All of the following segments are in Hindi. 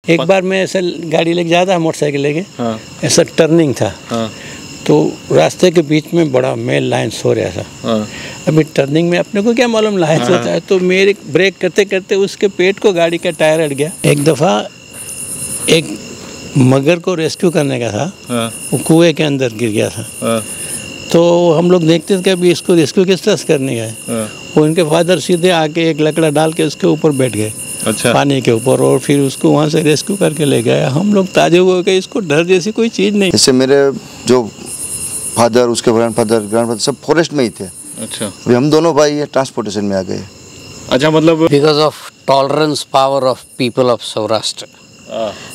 एक बार मैं ऐसे गाड़ी लेके जा रहा मोटरसाइकिल लेके, हाँ। ऐसा टर्निंग था, हाँ। तो रास्ते के बीच में बड़ा मेल लाइन्स हो रहा था। हाँ। अभी टर्निंग में अपने को क्या मालूम लाइन्स होता है, तो मेरे ब्रेक करते करते उसके पेट को गाड़ी का टायर अड़ गया। एक दफ़ा एक मगर को रेस्क्यू करने का था, हाँ। वो कुएं के अंदर गिर गया था। हाँ। तो हम लोग देखते थे कि अभी इसको रेस्क्यू किस तरह से करने गए। हाँ। वो इनके फादर सीधे आके एक लकड़ा डाल के उसके ऊपर बैठ गए, अच्छा। पानी के ऊपर, और फिर उसको वहाँ से रेस्क्यू करके ले गए। हम लोग ताजे हुए कि इसको डर जैसी कोई चीज़ नहीं। जैसे मेरे जो फादर, उसके ग्रैंडफादर सब फॉरेस्ट में ही थे। अच्छा। अभी हम दोनों भाई ट्रांसपोर्टेशन में आ गए। अच्छा, मतलब because of tolerance power of people of Saurashtra.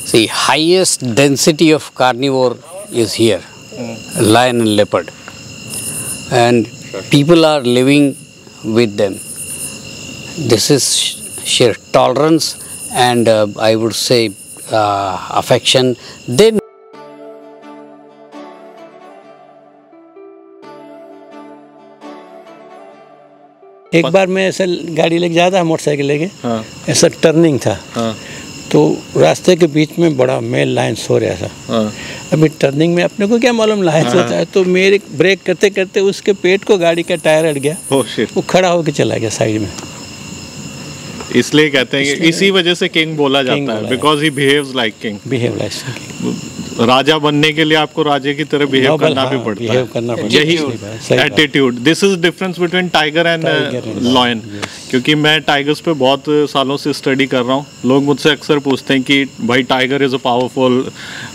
See, highest density of carnivore is here, lion and leopard, and people are living with them. This is sheer tolerance and I would say affection. Then एक बार मैं ऐसे गाड़ी लेके जा रहा मोटरसाइकिल लेके, हाँ। ऐसा टर्निंग था, हाँ। तो रास्ते के बीच में बड़ा मेल लाइन्स हो रहा था। हाँ। अभी टर्निंग में अपने को क्या मालूम लाइन्स होता है, तो मेरे ब्रेक करते करते उसके पेट को गाड़ी का टायर अड़ गया। Oh shit. वो खड़ा होके चला गया साइड में। इसलिए कहते हैं कि इसी वजह से किंग बोला जाता है, because he behaves like king. Behave like राजा बनने के लिए आपको राजे की तरह बिहेव करना भी पड़ता है। यही attitude, this is difference between tiger and lion. क्योंकि मैं टाइगर्स पे बहुत सालों से स्टडी कर रहा हूँ। लोग मुझसे अक्सर पूछते हैं कि भाई टाइगर इज अ पावरफुल,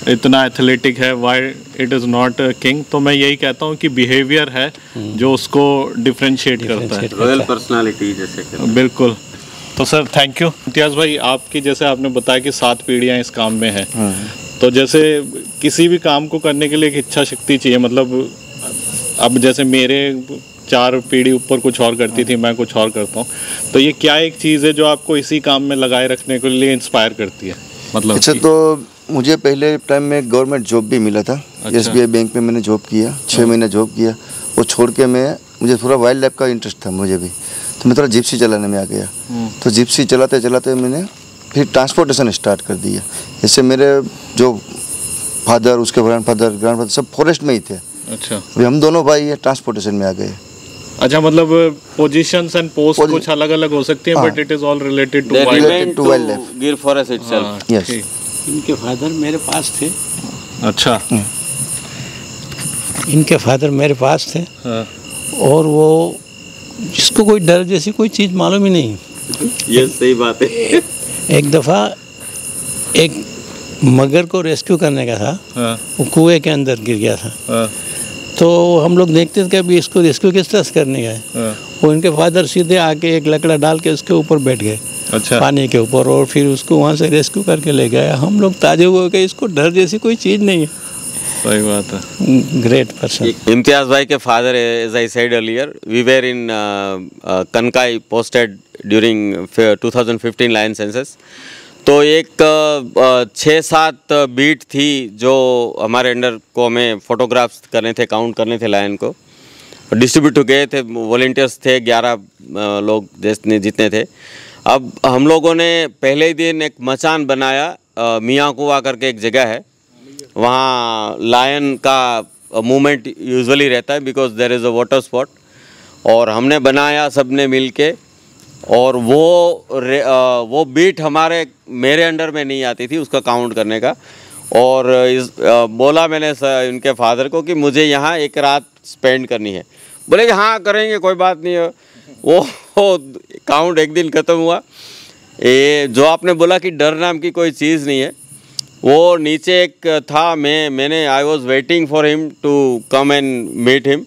इतना एथलेटिक है, why it is not king. तो मैं यही कहता हूँ कि बिहेवियर है जो उसको डिफ्रेंशिएट करता है। रॉयल पर्सनालिटी जैसे। बिल्कुल। तो सर थैंक यू। इम्तियाज़ भाई, आपकी जैसे आपने बताया कि 7 पीढ़ियाँ इस काम में हैं, तो जैसे किसी भी काम को करने के लिए एक इच्छा शक्ति चाहिए। मतलब अब जैसे मेरे 4 पीढ़ी ऊपर कुछ और करती थी, मैं कुछ और करता हूँ, तो ये क्या एक चीज़ है जो आपको इसी काम में लगाए रखने के लिए इंस्पायर करती है? मतलब अच्छा, तो मुझे पहले टाइम में गवर्नमेंट जॉब भी मिला था। अच्छा। SBI बैंक में मैंने जॉब किया, 6 महीने जॉब किया। वो छोड़ के मुझे थोड़ा वाइल्ड लाइफ का इंटरेस्ट था मुझे भी, तो मैं थोड़ा जिप्सी चलाने में आ गया। तो जिप्सी चलाते चलाते मैंने फिर ट्रांसपोर्टेशन स्टार्ट कर दिया। जैसे मेरे जो फादर, उसके ग्रैंडफादर सब फॉरेस्ट में ही थे। अच्छा। अभी हम दोनों भाई ट्रांसपोर्टेशन में आ गए। अच्छा, मतलब पोजीशंस एंड पोस्ट कुछ अलग अलग हो सकती हैं, but it is all related to wild life. Gir forest itself. Yes. इनके फादर मेरे पास थे। अच्छा। इनके फादर मेरे पास थे। हाँ। और वो जिसको कोई डर जैसी कोई चीज़ मालूम ही नहीं। ये सही बात है। एक दफ़ा एक मगर को रेस्क्यू करने का था। हाँ। वो कुएं के अंदर गिर गया था। हाँ। तो हम लोग देखते थे कि अभी इसको रेस्क्यू किस तरह से करने गए। हाँ। वो इनके फादर सीधे आके एक लकड़ा डाल के उसके ऊपर बैठ गए, अच्छा। पानी के ऊपर, और फिर उसको वहाँ से रेस्क्यू करके ले गए। हम लोग ताजे हुए कि इसको डर जैसी कोई चीज़ नहीं है। सही बात है। Great person. इम्तियाज भाई के father, as I said earlier, we were in Kankai posted during 2015 lion census. तो एक 6-7 बीट थी जो हमारे अंडर को हमें फोटोग्राफ्स करने थे, काउंट करने थे लायन को। डिस्ट्रीब्यूट हो गए थे, वॉलंटियर्स थे 11 लोग जितने थे। अब हम लोगों ने पहले ही दिन एक मचान बनाया, मियाँ कुआं करके एक जगह है, वहाँ लायन का मूवमेंट यूजुअली रहता है because there is a water spot. और हमने बनाया सबने मिल के, और वो बीट मेरे अंडर में नहीं आती थी उसका काउंट करने का। और बोला मैंने इनके फादर को कि मुझे यहाँ एक रात स्पेंड करनी है। बोले कि हाँ करेंगे, कोई बात नहीं है। वो काउंट एक दिन ख़त्म हुआ। ये जो आपने बोला कि डर नाम की कोई चीज़ नहीं है, वो नीचे एक था, मैंने I was waiting for him to come and meet him.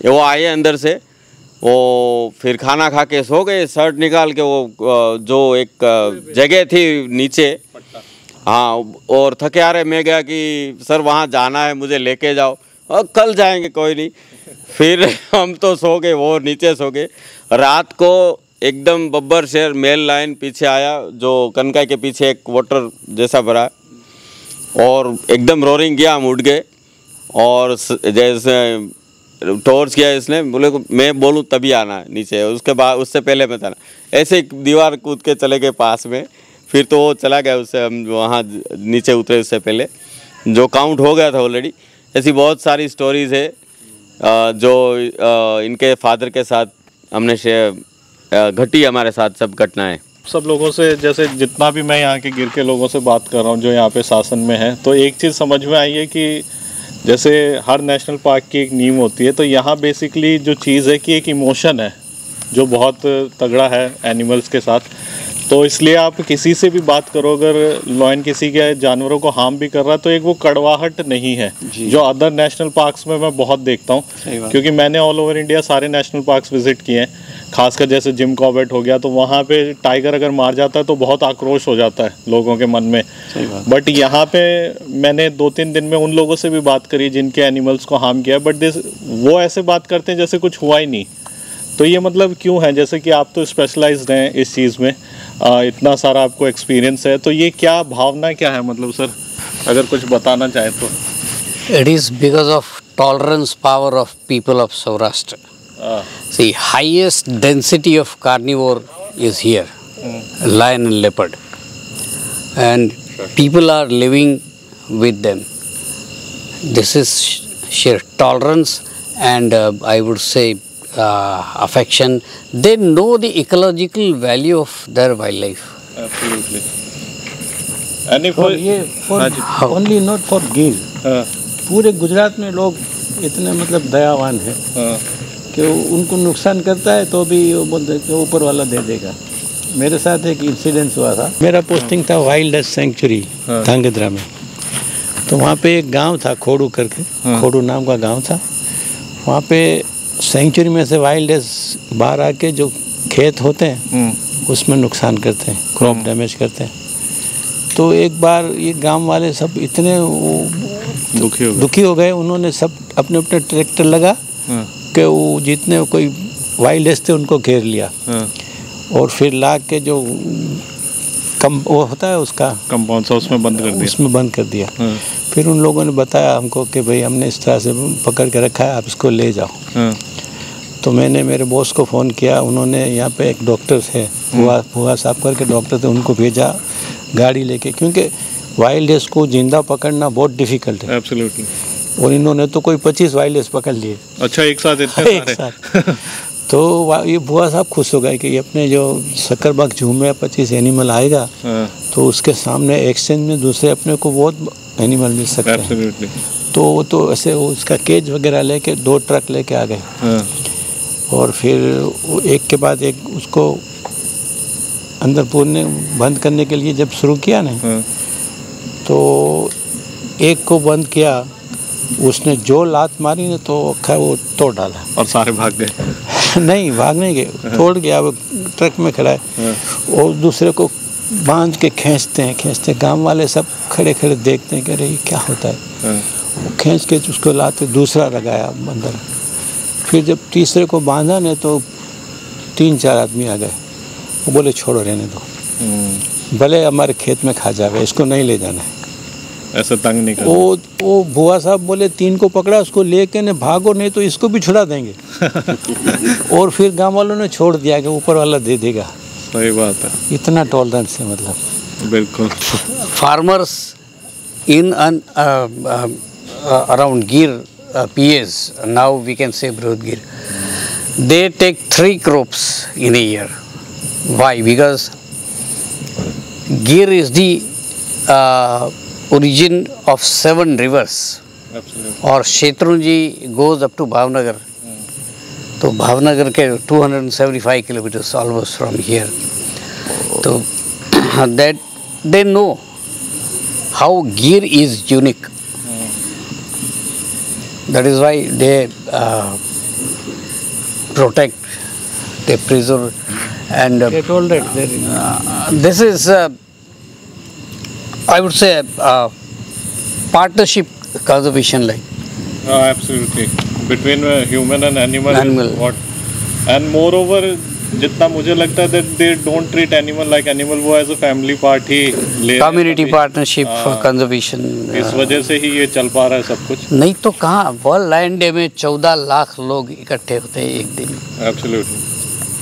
वो आए अंदर से, वो फिर खाना खा के सो गए, शर्ट निकाल के। वो जो एक जगह थी नीचे, हाँ, और थके आ रहे, मैं गया कि सर वहाँ जाना है, मुझे लेके जाओ। और कल जाएंगे, कोई नहीं। फिर हम तो सो गए, वो नीचे सो गए। रात को एकदम बब्बर शेर मेल लाइन पीछे आया, जो कनकाई के पीछे एक वाटर जैसा भरा, और एकदम रोरिंग किया, हम उठ गए। और जैसे टॉर्च किया इसने, बोले मैं बोलूँ तभी आना है नीचे, उसके बाद उससे पहले मत आना। ऐसे एक दीवार कूद के चले गए पास में, फिर तो वो चला गया, उससे हम वहाँ नीचे उतरे उससे पहले जो काउंट हो गया था ऑलरेडी। ऐसी बहुत सारी स्टोरीज है जो इनके फादर के साथ हमने घटी, हमारे साथ सब घटनाएं। सब लोगों से, जैसे जितना भी मैं यहाँ के गिर के लोगों से बात कर रहा हूँ जो यहाँ पे शासन में है, तो एक चीज़ समझ में आई है कि जैसे हर नेशनल पार्क की एक नींव होती है, तो यहाँ बेसिकली जो चीज़ है कि एक इमोशन है जो बहुत तगड़ा है एनिमल्स के साथ। तो इसलिए आप किसी से भी बात करो, अगर लॉयन किसी के जानवरों को हार्म भी कर रहा है तो एक वो कड़वाहट नहीं है जो अदर नेशनल पार्क्स में मैं बहुत देखता हूँ, क्योंकि मैंने ऑल ओवर इंडिया सारे नेशनल पार्क्स विजिट किए हैं, खासकर जैसे जिम कॉर्बेट हो गया, तो वहाँ पे टाइगर अगर मार जाता है तो बहुत आक्रोश हो जाता है लोगों के मन में। बट यहाँ पे मैंने 2-3 दिन में उन लोगों से भी बात करी जिनके एनिमल्स को हार्म किया, बट वो ऐसे बात करते हैं जैसे कुछ हुआ ही नहीं। तो ये मतलब क्यों है? जैसे कि आप तो स्पेशलाइज्ड हैं इस चीज़ में, इतना सारा आपको एक्सपीरियंस है, तो ये क्या भावना क्या है, मतलब सर अगर कुछ बताना चाहें तो। It is because of tolerance power of people of Saurashtra. See, highest density of carnivore is here, lion and leopard, and people are living with them. This is sheer tolerance and I would say affection. They know the ecological value of their wildlife. Absolutely. And if only not for गिर, पूरे गुजरात में लोग इतने मतलब दयावान हैं कि उनको नुकसान करता है तो भी वो बोलते हैं कि ऊपर वाला दे देगा। मेरे साथ एक इंसिडेंस हुआ था, मेरा पोस्टिंग था वाइल्ड लाइफ सेंचुरी धांगध्रा में। तो वहाँ पे एक गांव था खोड़ू करके, खोड़ू नाम का गांव था। वहाँ पे सेंचुरी में से वाइल्ड लाइफ बाहर आके जो खेत होते हैं उसमें नुकसान करते हैं, क्रॉप डैमेज करते हैं। तो एक बार ये गांव वाले सब इतने दुखी हो गए, उन्होंने सब अपने अपने ट्रैक्टर लगा कि वो जितने कोई वाइल्ड लाइफ थे उनको घेर लिया और फिर ला के जो वो होता है उसका कंपाउंड सा उसमें बंद कर दिया। फिर उन लोगों ने बताया हमको कि भाई हमने इस तरह से पकड़ के रखा है, आप इसको ले जाओ। तो मैंने मेरे बॉस को फ़ोन किया, उन्होंने यहाँ पे एक डॉक्टर थे, भुआ साहब करके डॉक्टर थे, उनको भेजा गाड़ी लेके, क्योंकि वाइल्ड लाइफ को जिंदा पकड़ना बहुत डिफिकल्ट है। एब्सोल्युटली। और इन्होंने तो कोई 25 वाइल्ड लाइफ पकड़ लिए। अच्छा, एक साथ इतने सारे? तो ये भुआ साहब खुश हो गए कि ये अपने जो सक्करबाग जू में 25 एनिमल आएगा तो उसके सामने एक्सचेंज में दूसरे अपने को बहुत एनिमल मिल सकते हैं। तो वो तो ऐसे उसका केज वगैरह लेके 2 ट्रक लेके आ गए और फिर एक के बाद एक उसको अंदर पूरने बंद करने के लिए जब शुरू किया ना तो एक को बंद किया, उसने जो लात मारी ना तो वो तोड़ डाला और सारे भाग गए। नहीं, भाग नहीं गए, तोड़ गया, वो ट्रक में खड़ा है और दूसरे को बांध के खींचते हैं। गांव वाले सब खड़े खड़े देखते हैं कि अरे ये क्या होता है। वो खींच के उसको लाते, दूसरा लगाया अंदर। फिर जब तीसरे को बांधा ने तो 3-4 आदमी आ गए। वो बोले छोड़ो, रहने दो, भले हमारे खेत में खा जावे, इसको नहीं ले जाना है। ऐसा तंग नहीं करना। वो भुआ साहब बोले 3 को पकड़ा, उसको लेके ने भागो, नहीं तो इसको भी छुड़ा देंगे। और फिर गांव वालों ने छोड़ दिया कि ऊपर वाला दे देगा। सही बात है, इतना टॉलरेंस है मतलब। बिल्कुल। फार्मर्स इन अराउंड गिर PS, now we can say Brihad Gir, they take 3 crops in a year. Why? Because Gir is the origin of 7 rivers. Absolutely. और Shetruji goes up to Bhavnagar. तो भावनगर के 275 kilometers almost from here. So that they know how Gir is unique. That is why they protect, they preserve, and they told that this is, I would say, partnership conservation like. Absolutely. Between human and animal. What? And moreover, जितना मुझे लगता है that they don't treat animal like animal, वो as a family part ही ले community partnership for conservation. इस वजह से ही ये चल पा रहा है सब कुछ। नहीं तो कहाँ, वर्ल्ड लायन डे में 14 लाख लोग इकट्ठे होते हैं एक दिन। Absolutely.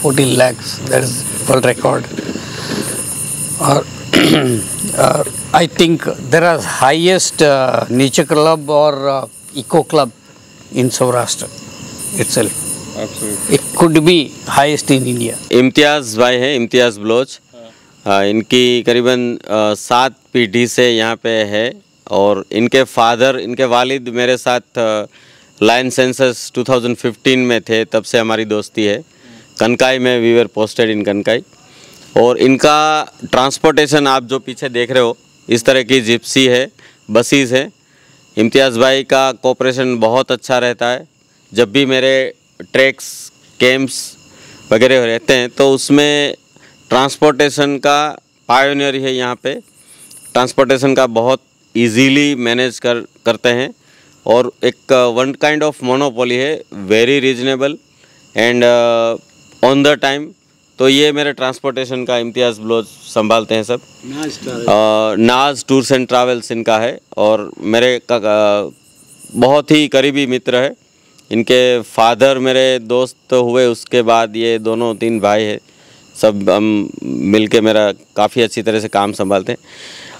14 lakhs, that is world record. और I think there are highest nature club or eco club in Saurashtra itself. Absolutely. It could be highest in India. इम्तियाज़ भाई हैं, इम्तियाज़ बलोच। इनकी करीबन 7 पीढ़ी से यहाँ पे है और इनके वालिद मेरे साथ लायन सेंसस 2015 में थे, तब से हमारी दोस्ती है। कनकाई में we were posted in Kankai. और इनका ट्रांसपोर्टेशन आप जो पीछे देख रहे हो, इस तरह की जिप्सी है, बसेस है। इम्तियाज़ भाई का कोऑपरेशन बहुत अच्छा रहता है। जब भी मेरे ट्रैक्स कैंप्स वगैरह रहते हैं तो उसमें ट्रांसपोर्टेशन का पायोनियर है। यहाँ पे ट्रांसपोर्टेशन का बहुत इजीली मैनेज करते हैं और एक वन काइंड ऑफ मोनोपोली है, very reasonable and on the time. तो ये मेरे ट्रांसपोर्टेशन का इम्तियाज़ बलोच संभालते हैं सब। नाज टूर्स एंड ट्रैवल्स इनका है और मेरे बहुत ही करीबी मित्र है। इनके फादर मेरे दोस्त हुए, उसके बाद ये दोनों 3 भाई है, सब हम मिलके मेरा काफ़ी अच्छी तरह से काम संभालते हैं।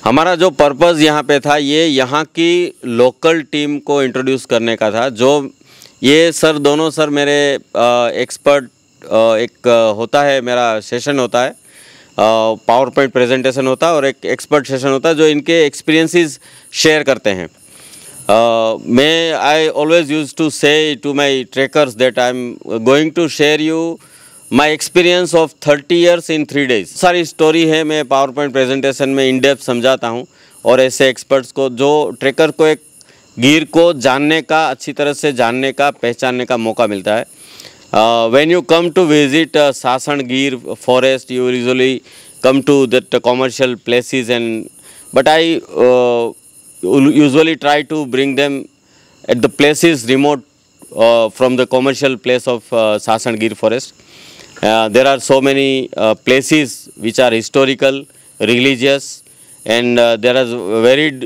हमारा जो पर्पज़ यहाँ पे था, ये यहाँ की लोकल टीम को इंट्रोड्यूस करने का था। जो ये दोनों सर मेरे एक्सपर्ट, एक होता है मेरा सेशन होता है, पावर पॉइंट प्रेजेंटेशन होता है और एक एक्सपर्ट सेशन होता है जो इनके एक्सपीरियंसेस शेयर करते हैं। I always used to say to my trekkers that I'm going to share you my experience of 30 years in 3 days। सारी स्टोरी है, मैं पावर पॉइंट प्रेजेंटेशन में इन डेप्थ समझाता हूँ और ऐसे एक्सपर्ट्स को, जो ट्रेकर को एक गिर को जानने का, अच्छी तरह से जानने का, पहचानने का मौका मिलता है। When you come to visit Sasan Gir forest, you usually come to that commercial places but I usually try to bring them at the places remote from the commercial place of Sasan Gir forest. There are so many places which are historical, religious, and there is varied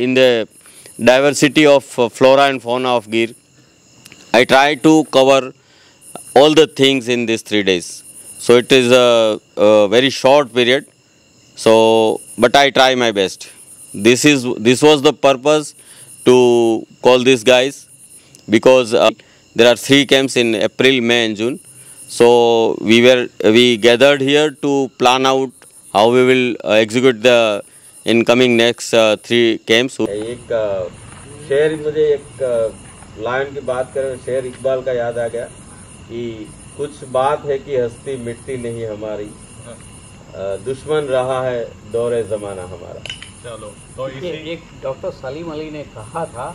in the diversity of flora and fauna of Gir. I try to cover all the things in these 3 days. So it is a very short period. So, but I try my best. This was the purpose to call these guys, because there are 3 camps in April, May and June. So we gathered here to plan out how we will execute the incoming next 3 camps. एक शेर, मुझे एक लाइन की बात करें, शेर इकबाल का याद आ गया कि कुछ बात है कि हस्ती मिटती नहीं हमारी, दुश्मन रहा है दौरे ज़माना हमारा। चलो, तो एक डॉक्टर सलीम अली ने कहा था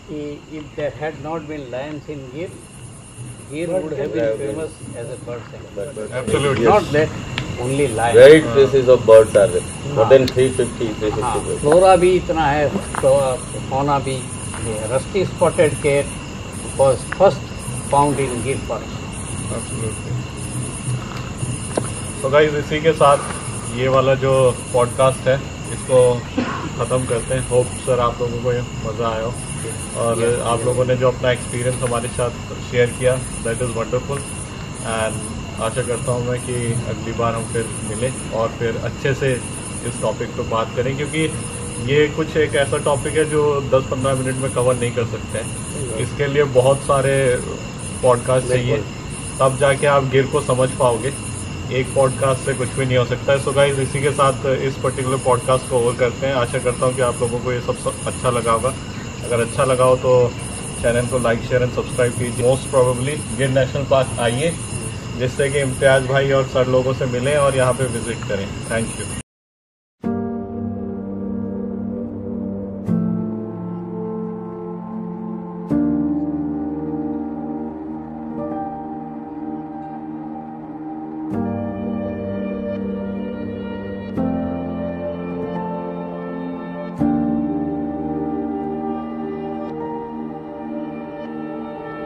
कि if there had not been lions in Gir, Gir would have been famous as a bird sanctuary. Absolutely. Not that only lions. Varied species of birds are there. More than 350. Flora भी इतना है, fauna भी। Rusty spotted cat was first found in Gir forest. Absolutely. तो गाइस, इसी के साथ ये वाला जो पॉडकास्ट है इसको ख़त्म करते हैं। होप सर आप लोगों को ये मज़ा आया हो और आप लोगों ने जो अपना एक्सपीरियंस हमारे साथ शेयर किया, दैट इज़ वंडरफुल। एंड आशा करता हूँ मैं कि अगली बार हम फिर मिलें और फिर अच्छे से इस टॉपिक पे बात करें, क्योंकि ये कुछ एक ऐसा टॉपिक है जो 10-15 मिनट में कवर नहीं कर सकते हैं। इसके लिए बहुत सारे पॉडकास्ट चाहिए, तब जाके आप गिर को समझ पाओगे। एक पॉडकास्ट से कुछ भी नहीं हो सकता है। सो गाइस, इसी के साथ इस पर्टिकुलर पॉडकास्ट को ओवर करते हैं। आशा करता हूँ कि आप लोगों को ये सब अच्छा लगा होगा। अगर अच्छा लगा हो तो चैनल को लाइक, शेयर एंड सब्सक्राइब कीजिए। मोस्ट प्रोबेबली गिर नेशनल पार्क आइए, जिससे कि इम्तियाज़ भाई और सर लोगों से मिलें और यहाँ पे विजिट करें। Thank you.